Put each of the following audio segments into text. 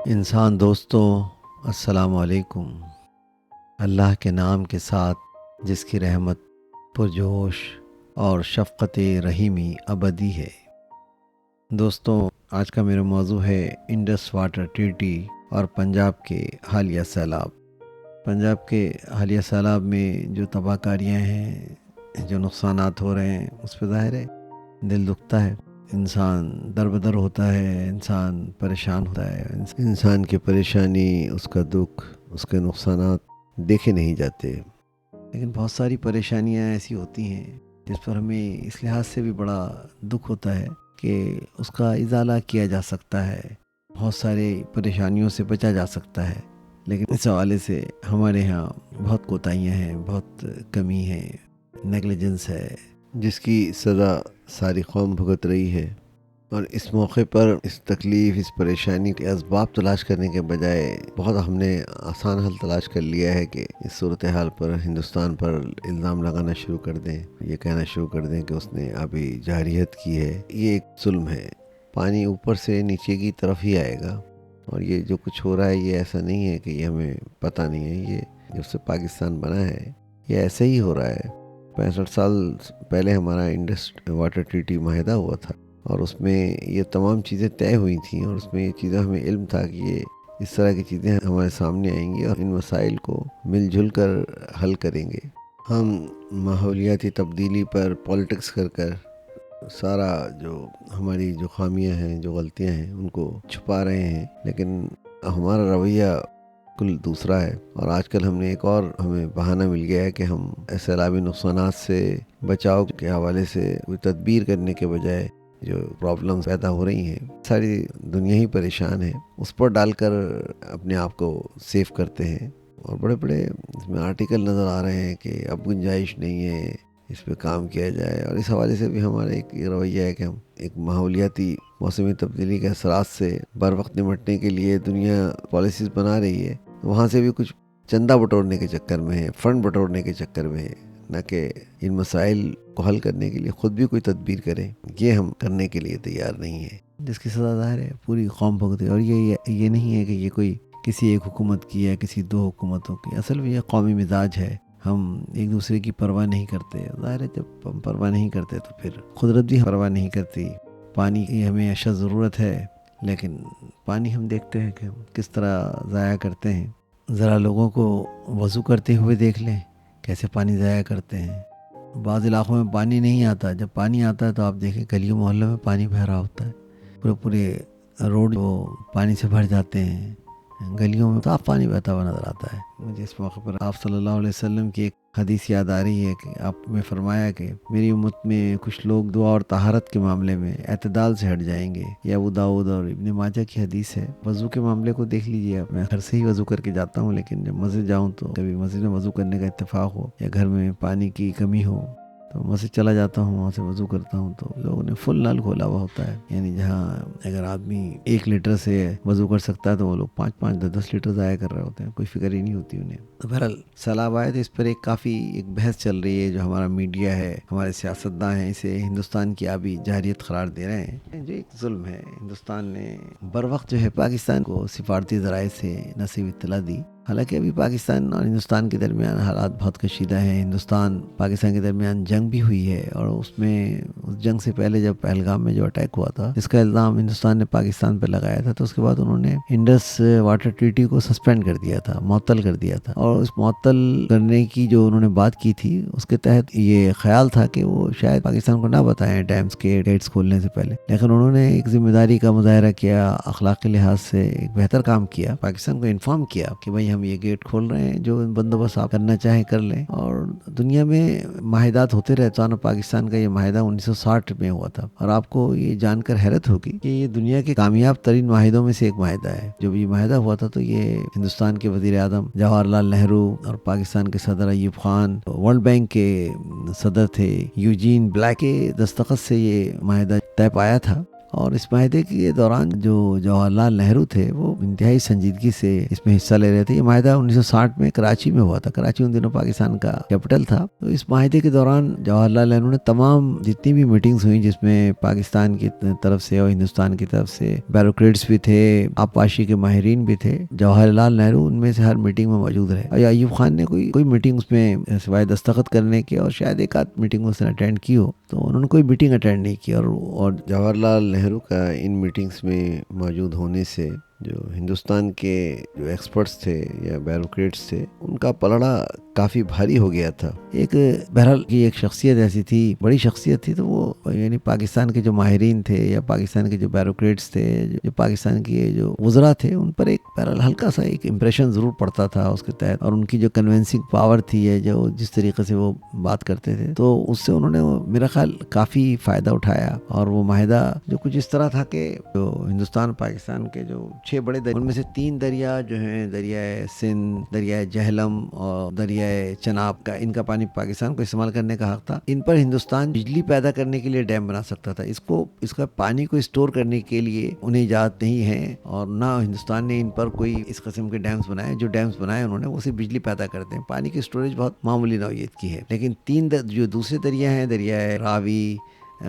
انسان دوستوں، السلام علیکم۔ اللہ کے نام کے ساتھ جس کی رحمت پرجوش اور شفقت رحیمی ابدی ہے۔ دوستوں، آج کا میرا موضوع ہے انڈس واٹر ٹریٹی اور پنجاب کے حالیہ سیلاب۔ پنجاب کے حالیہ سیلاب میں جو تباہ کاریاں ہیں، جو نقصانات ہو رہے ہیں، اس پہ ظاہر ہے دل دکھتا ہے، انسان دربدر ہوتا ہے، انسان پریشان ہوتا ہے۔ انسان کی پریشانی، اس کا دکھ، اس کے نقصانات دیکھے نہیں جاتے، لیکن بہت ساری پریشانیاں ایسی ہوتی ہیں جس پر ہمیں اس لحاظ سے بھی بڑا دکھ ہوتا ہے کہ اس کا ازالہ کیا جا سکتا ہے، بہت سارے پریشانیوں سے بچا جا سکتا ہے، لیکن اس حوالے سے ہمارے ہاں بہت کوتاہیاں ہیں، بہت کمی ہے، نیگلیجنس ہے، جس کی سزا ساری قوم بھگت رہی ہے۔ اور اس موقع پر اس تکلیف، اس پریشانی کے اسباب تلاش کرنے کے بجائے بہت ہم نے آسان حل تلاش کر لیا ہے کہ اس صورتحال پر ہندوستان پر الزام لگانا شروع کر دیں، یہ کہنا شروع کر دیں کہ اس نے ابھی جارحیت کی ہے۔ یہ ایک ظلم ہے، پانی اوپر سے نیچے کی طرف ہی آئے گا، اور یہ جو کچھ ہو رہا ہے یہ ایسا نہیں ہے کہ یہ ہمیں پتہ نہیں ہے، یہ جب سے پاکستان بنا ہے یہ ایسے ہی ہو رہا ہے۔ 65 سال پہلے ہمارا انڈس واٹر ٹریٹی معاہدہ ہوا تھا، اور اس میں یہ تمام چیزیں طے ہوئی تھیں، اور اس میں یہ چیزیں ہمیں علم تھا کہ یہ اس طرح کی چیزیں ہمارے سامنے آئیں گی، اور ان مسائل کو مل جل کر حل کریں گے۔ ہم ماحولیاتی تبدیلی پر پالیٹکس کر سارا جو ہماری جو خامیاں ہیں، جو غلطیاں ہیں، ان کو چھپا رہے ہیں، لیکن ہمارا رویہ کل دوسرا ہے۔ اور آج کل ہم نے ایک اور ہمیں بہانہ مل گیا ہے کہ ہم سیلابی نقصانات سے بچاؤ کے حوالے سے کوئی تدبیر کرنے کے بجائے جو پرابلمز پیدا ہو رہی ہیں، ساری دنیا ہی پریشان ہے، اس پر ڈال کر اپنے آپ کو سیف کرتے ہیں، اور بڑے بڑے اس میں آرٹیکل نظر آ رہے ہیں کہ اب گنجائش نہیں ہے اس پہ کام کیا جائے۔ اور اس حوالے سے بھی ہمارا ایک رویہ ہے کہ ہم ایک ماحولیاتی موسمی تبدیلی کے اثرات سے بر وقت نمٹنے کے لیے دنیا پالیسیز بنا رہی ہے، وہاں سے بھی کچھ چندہ بٹورنے کے چکر میں ہے، فنڈ بٹورنے کے چکر میں ہے، نہ کہ ان مسائل کو حل کرنے کے لیے خود بھی کوئی تدبیر کریں۔ یہ ہم کرنے کے لیے تیار نہیں ہے، جس کی سزا ظاہر ہے پوری قوم بھگتے۔ اور یہ نہیں ہے کہ یہ کوئی کسی ایک حکومت کی یا کسی دو حکومتوں کی، اصل میں یہ قومی مزاج ہے، ہم ایک دوسرے کی پرواہ نہیں کرتے۔ ظاہر ہے جب ہم پرواہ نہیں کرتے تو پھر قدرت بھی پرواہ نہیں کرتی۔ پانی کی ہمیں اشد ضرورت ہے، لیکن پانی ہم دیکھتے ہیں کہ ہم کس طرح ضائع کرتے ہیں۔ ذرا لوگوں کو وضو کرتے ہوئے دیکھ لیں کیسے پانی ضائع کرتے ہیں۔ بعض علاقوں میں پانی نہیں آتا، جب پانی آتا ہے تو آپ دیکھیں گلیوں محلوں میں پانی بہ رہا ہوتا ہے، پورے روڈ وہ پانی سے بھر جاتے ہیں، گلیوں میں صاف پانی بہتا ہوا نظر آتا ہے۔ مجھے اس موقع پر آپ صلی اللہ علیہ وسلم کی ایک حدیث یاد آ رہی ہے کہ آپ نے فرمایا کہ میری امت میں کچھ لوگ دعا اور طہارت کے معاملے میں اعتدال سے ہٹ جائیں گے۔ یہ ابو داؤد اور ابن ماجہ کی حدیث ہے۔ وضو کے معاملے کو دیکھ لیجئے، میں گھر سے ہی وضو کر کے جاتا ہوں، لیکن جب مسجد جاؤں تو کبھی مسجد میں وضو کرنے کا اتفاق ہو یا گھر میں پانی کی کمی ہو تو مسجد چلا جاتا ہوں، وہاں سے وضو کرتا ہوں، تو لوگوں نے فل نل کھولا ہوا ہوتا ہے، یعنی جہاں اگر آدمی 1 لیٹر سے وضو کر سکتا ہے تو وہ لوگ 5 10 لیٹر ضائع کر رہے ہوتے ہیں، کوئی فکر ہی نہیں ہوتی انہیں۔ تو بہرحال سیلاب آئے تو اس پر کافی ایک بحث چل رہی ہے، جو ہمارا میڈیا ہے، ہمارے سیاستداں ہیں، اسے ہندوستان کی آبی جارحیت قرار دے رہے ہیں، جو ایک ظلم ہے۔ ہندوستان نے بر وقت جو ہے پاکستان کو سفارتی ذرائع سے نہ صرف اطلاع دی، حالانکہ ابھی پاکستان اور ہندوستان کے درمیان حالات بہت کشیدہ ہیں۔ ہندوستان پاکستان کے درمیان جنگ بھی ہوئی ہے، اور اس جنگ سے پہلے جب پہلگام میں جو اٹیک ہوا تھا، جس کا الزام ہندوستان نے پاکستان پہ لگایا تھا، تو اس کے بعد انہوں نے انڈس واٹر ٹریٹی کو سسپینڈ کر دیا تھا، معطل کر دیا تھا، اور اس معطل کرنے کی جو انہوں نے بات کی تھی اس کے تحت یہ خیال تھا کہ وہ شاید پاکستان کو نہ بتائیں ڈیمز کے گیٹس کھولنے سے پہلے، لیکن انہوں نے ایک ذمہ داری کا مظاہرہ کیا، اخلاقی لحاظ سے ایک بہتر کام کیا، پاکستان کو انفارم کیا کہ بھائی ہم یہ گیٹ کھول رہے ہیں، جو بندوبست آپ کرنا چاہیں کر لیں۔ اور دنیا میں معاہدات ہوتے رہتے ہیں، پاکستان کا یہ معاہدہ 1960 میں ہوا تھا، اور آپ کو یہ جان کر حیرت ہوگی کہ یہ دنیا کے کامیاب ترین معاہدوں میں سے ایک معاہدہ ہے۔ جب یہ معاہدہ ہوا تھا تو یہ ہندوستان کے وزیر اعظم جواہر لال نہرو اور پاکستان کے صدر ایوب خان، ورلڈ بینک کے صدر تھے یوجین بلیک کے دستخط سے یہ معاہدہ طے پایا تھا، اور اس معاہدے کے دوران جو جواہر لال نہرو تھے وہ انتہائی سنجیدگی سے اس میں حصہ لے رہے تھے۔ یہ معاہدہ 1960 میں کراچی میں ہوا تھا، کراچی ان دنوں پاکستان کا کیپٹل تھا۔ تو اس معاہدے کے دوران جواہر لال نہرو نے تمام جتنی بھی میٹنگز ہوئیں جس میں پاکستان کی طرف سے اور ہندوستان کی طرف سے بیوروکریٹس بھی تھے، آبپاشی کے ماہرین بھی تھے، جواہر لال نہرو ان میں سے ہر میٹنگ میں موجود رہے۔ اور ایوب خان نے کوئی میٹنگ اس میں سوائے دستخط کرنے کے، اور شاید ایک آدھ میٹنگ اس نے اٹینڈ کی ہو، تو انہوں نے کوئی میٹنگ اٹینڈ نہیں کی۔ اور جواہر لال نہرو کا ان میٹنگز میں موجود ہونے سے جو ہندوستان کے جو ایکسپرٹس تھے یا بیوروکریٹس تھے ان کا پلڑا کافی بھاری ہو گیا تھا۔ ایک بہرحال کی ایک شخصیت ایسی تھی، بڑی شخصیت تھی، تو وہ یعنی پاکستان کے جو ماہرین تھے یا پاکستان کے جو بیوروکریٹس تھے، جو پاکستان کے جو وزراء تھے، ان پر ایک بہرحال ہلکا سا ایک امپریشن ضرور پڑتا تھا اس کے تحت، اور ان کی جو کنونسنگ پاور تھی ہے، جو جس طریقے سے وہ بات کرتے تھے، تو اس سے انہوں نے میرا خیال کافی فائدہ اٹھایا۔ اور وہ معاہدہ جو کچھ اس طرح تھا کہ جو ہندوستان پاکستان کے جو 6 بڑے دریا، ان میں سے 3 دریا جو ہیں، دریائے سندھ، دریائے جہلم اور دریائے چناب کا، ان کا پانی پاکستان کو استعمال کرنے کا حق تھا۔ ان پر ہندوستان بجلی پیدا کرنے کے لیے ڈیم بنا سکتا تھا۔ اس کا پانی کو اسٹور کرنے کے لیے انہیں اجازت نہیں ہے، اور نہ ہندوستان نے ان پر کوئی اس قسم کے ڈیمز بنائے۔ جو ڈیمز بنائے انہوں نے وہ صرف بجلی پیدا کرتے ہیں، پانی کی اسٹوریج بہت معمولی نوعیت کی ہے۔ لیکن 3 جو دوسرے دریا ہیں، دریائے راوی،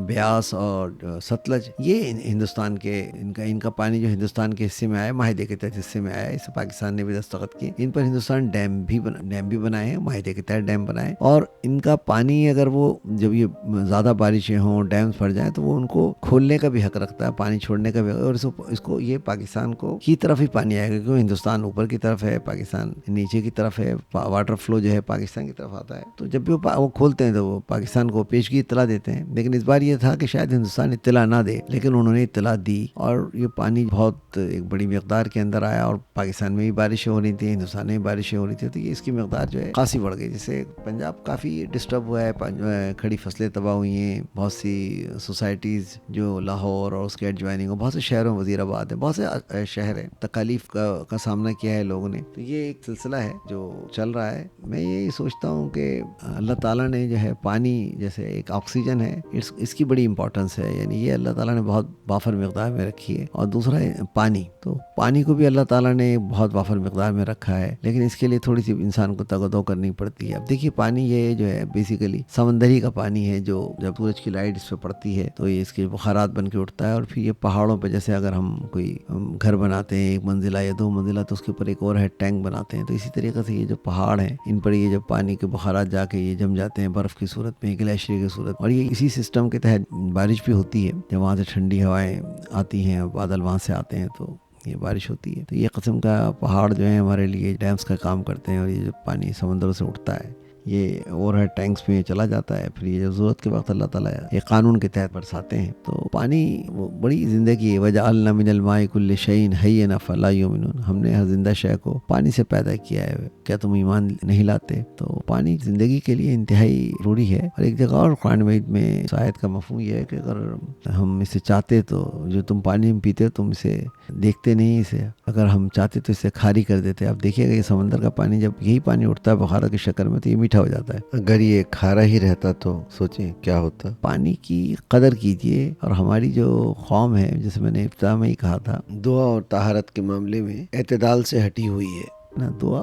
بیاس اور ستلج، یہ ہندوستان کے ان کا پانی جو ہندوستان کے حصے میں آیا، معاہدے کے تحت حصے میں آیا، اسے پاکستان نے بھی دستخط کیے۔ ان پر ہندوستان ڈیم بھی بنائے ہیں، معاہدے کے تحت ڈیم بنائے، اور ان کا پانی اگر وہ جب یہ زیادہ بارشیں ہوں، ڈیمز بھر جائیں، تو وہ ان کو کھولنے کا بھی حق رکھتا ہے، پانی چھوڑنے کا بھی، اور اس کو یہ پاکستان کو کی طرف ہی پانی آئے گا، کیونکہ ہندوستان اوپر کی طرف ہے، پاکستان نیچے کی طرف ہے، واٹر فلو جو ہے پاکستان کی طرف آتا ہے۔ تو جب بھی وہ کھولتے ہیں تو وہ پاکستان کو پیشگی اطلاع دیتے ہیں، لیکن اس بار یہ تھا کہ شاید ہندوستان اطلاع نہ دے، لیکن انہوں نے اطلاع دی، اور یہ پانی بہت ایک بڑی مقدار کے اندر آیا، اور پاکستان میں بھی بارشیں ہو رہی تھیں، ہندوستان میں بھی بارشیں ہو رہی تھیں، تو یہ اس کی مقدار جو ہے خاصی بڑھ گئی، جس سے پنجاب کافی ڈسٹرب ہوا ہے، کھڑی فصلیں تباہ ہوئی ہیں، بہت سی سوسائٹیز جو لاہور اور اس کے ایڈجوائننگ بہت سے شہروں، وزیر آباد ہے، بہت سے شہر ہیں، تکالیف کا سامنا کیا ہے لوگوں نے۔ تو یہ ایک سلسلہ ہے جو چل رہا ہے۔ میں یہی سوچتا ہوں کہ اللہ تعالیٰ نے جو ہے پانی جیسے ایک آکسیجن ہے، اس کی بڑی امپورٹنس ہے، یعنی یہ اللہ تعالیٰ نے بہت وافر مقدار میں رکھی ہے۔ اور دوسرا ہے پانی، تو پانی کو بھی اللہ تعالیٰ نے بہت وافر مقدار میں رکھا ہے، لیکن اس کے لیے تھوڑی سی انسان کو تگ و دو کرنی پڑتی ہے۔ اب دیکھیے پانی یہ جو ہے بیسیکلی سمندری کا پانی ہے، جو جب سورج کی لائٹ اس پہ پڑتی ہے تو یہ اس کے بخارات بن کے اٹھتا ہے، اور پھر یہ پہاڑوں پہ جیسے اگر ہم کوئی گھر بناتے ہیں 1 منزلہ یا 2 منزلہ، تو اس کے اوپر ایک اور ہے ٹینک بناتے ہیں، تو اسی طریقے سے یہ جو پہاڑ ہیں ان پر یہ جب پانی کے بخارات جا کے یہ جم جاتے ہیں برف کی صورت میں، گلیشیئر کی صورت، اور یہ اسی سسٹم کے تحت بارش بھی ہوتی ہے، جب وہاں سے ٹھنڈی ہوائیں آتی ہیں، بادل وہاں سے آتے ہیں تو یہ بارش ہوتی ہے۔ تو یہ قسم کا پہاڑ جو ہیں ہمارے لیے ڈیمز کا کام کرتے ہیں، اور یہ جو پانی سمندروں سے اٹھتا ہے یہ اوور ہیڈ ٹینکس میں چلا جاتا ہے، پھر یہ جو ضرورت کے وقت اللہ تعالیٰ یہ قانون کے تحت برساتے ہیں۔ تو پانی وہ بڑی زندگی ہے، وجعلنا من الماء كل شيء حي فلا يؤمنون، ہم نے ہر زندہ شے کو پانی سے پیدا کیا ہے، کیا تم ایمان نہیں لاتے؟ تو پانی زندگی کے لیے انتہائی ضروری ہے۔ اور ایک جگہ اور قرآن مجید میں اس آیت کا مفہوم یہ ہے کہ اگر ہم اسے چاہتے تو جو تم پانی میں پیتے ہو تم اسے دیکھتے نہیں، اسے اگر ہم چاہتے تو اسے کھاری کر دیتے۔ اب دیکھیے گا یہ سمندر کا پانی جب یہی پانی اٹھتا ہے بخارات کی شکل میں تو یہ میٹھا ہو جاتا ہے۔ اگر یہ کھارا ہی رہتا تو سوچیں کیا ہوتا۔ پانی کی قدر کیجئے، اور ہماری جو قوم ہے، جیسے میں نے ابتدا میں ہی کہا تھا، دعا اور طہارت کے معاملے میں اعتدال سے ہٹی ہوئی ہے نا۔ دعا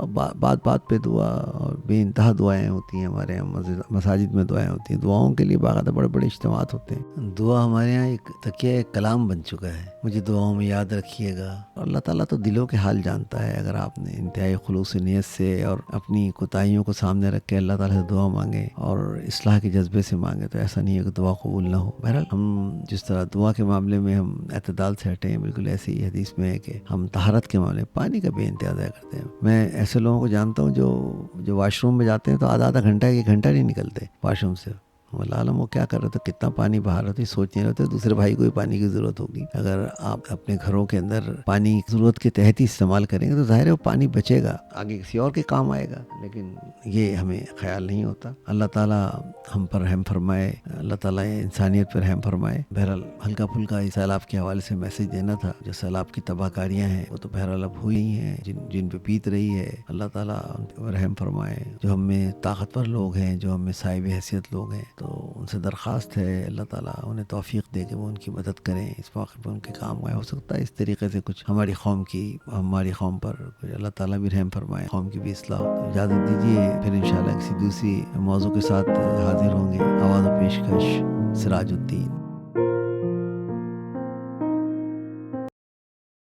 بات پہ دعا، اور بے انتہا دعائیں ہوتی ہیں ہمارے یہاں، مساجد میں دعائیں ہوتی ہیں، دعاؤں کے لیے باقاعدہ بڑے بڑے اجتماعات ہوتے ہیں۔ دعا ہمارے یہاں ایک تکیہ کلام بن چکا ہے، مجھے دعاؤں میں یاد رکھیے گا۔ اور اللہ تعالیٰ تو دلوں کے حال جانتا ہے، اگر آپ نے انتہائی خلوص نیت سے اور اپنی کوتاہیوں کو سامنے رکھ کے اللہ تعالیٰ سے دعا مانگے اور اصلاح کے جذبے سے مانگے تو ایسا نہیں ہے کہ دعا قبول نہ ہو۔ بہرحال ہم جس طرح دعا کے معاملے میں ہم اعتدال سے ہٹے ہیں، بالکل ایسے ہی حدیث میں ہے کہ ہم طہارت کے معاملے میں پانی کا بے انتہا ضائع کرتے ہیں۔ میں ایسے لوگوں کو جانتا ہوں جو واش روم میں جاتے ہیں تو آدھا گھنٹہ 1 گھنٹہ نہیں نکلتے واش روم سے، واللہ عالم وہ کیا کر رہے تھے، کتنا پانی بہا رہے تھے، سوچ نہیں رہے تھے دوسرے بھائی کو بھی پانی کی ضرورت ہوگی۔ اگر آپ اپنے گھروں کے اندر پانی ضرورت کے تحت ہی استعمال کریں گے تو ظاہر ہے وہ پانی بچے گا، آگے کسی اور کے کام آئے گا، لیکن یہ ہمیں خیال نہیں ہوتا۔ اللہ تعالیٰ ہم پر رحم فرمائے، اللہ تعالیٰ انسانیت پر رحم فرمائے۔ بہرحال ہلکا پھلکا اس سیلاب کے حوالے سے میسج دینا تھا۔ جو سیلاب کی تباہ کاریاں ہیں وہ تو بہرحال اب ہوئی ہیں، جن پہ بیت رہی ہے، اللہ تعالیٰ ان پر رحم فرمائے۔ جو ہم میں طاقتور لوگ ہیں، جو ہم میں صاحب حیثیت لوگ ہیں، تو تو ان سے درخواست ہے اللہ تعالیٰ انہیں توفیق دے کہ وہ ان کی مدد کریں، اس موقع پر ان کے کام آئے. ہو سکتا ہے اس طریقے سے کچھ ہماری قوم پر کچھ اللہ تعالیٰ بھی رحم فرمائے، قوم کی بھی اصلاح ہو. تو اجازت دیجیے، پھر انشاءاللہ کسی دوسری موضوع کے ساتھ حاضر ہوں گے. آواز و پیشکش سراج الدین.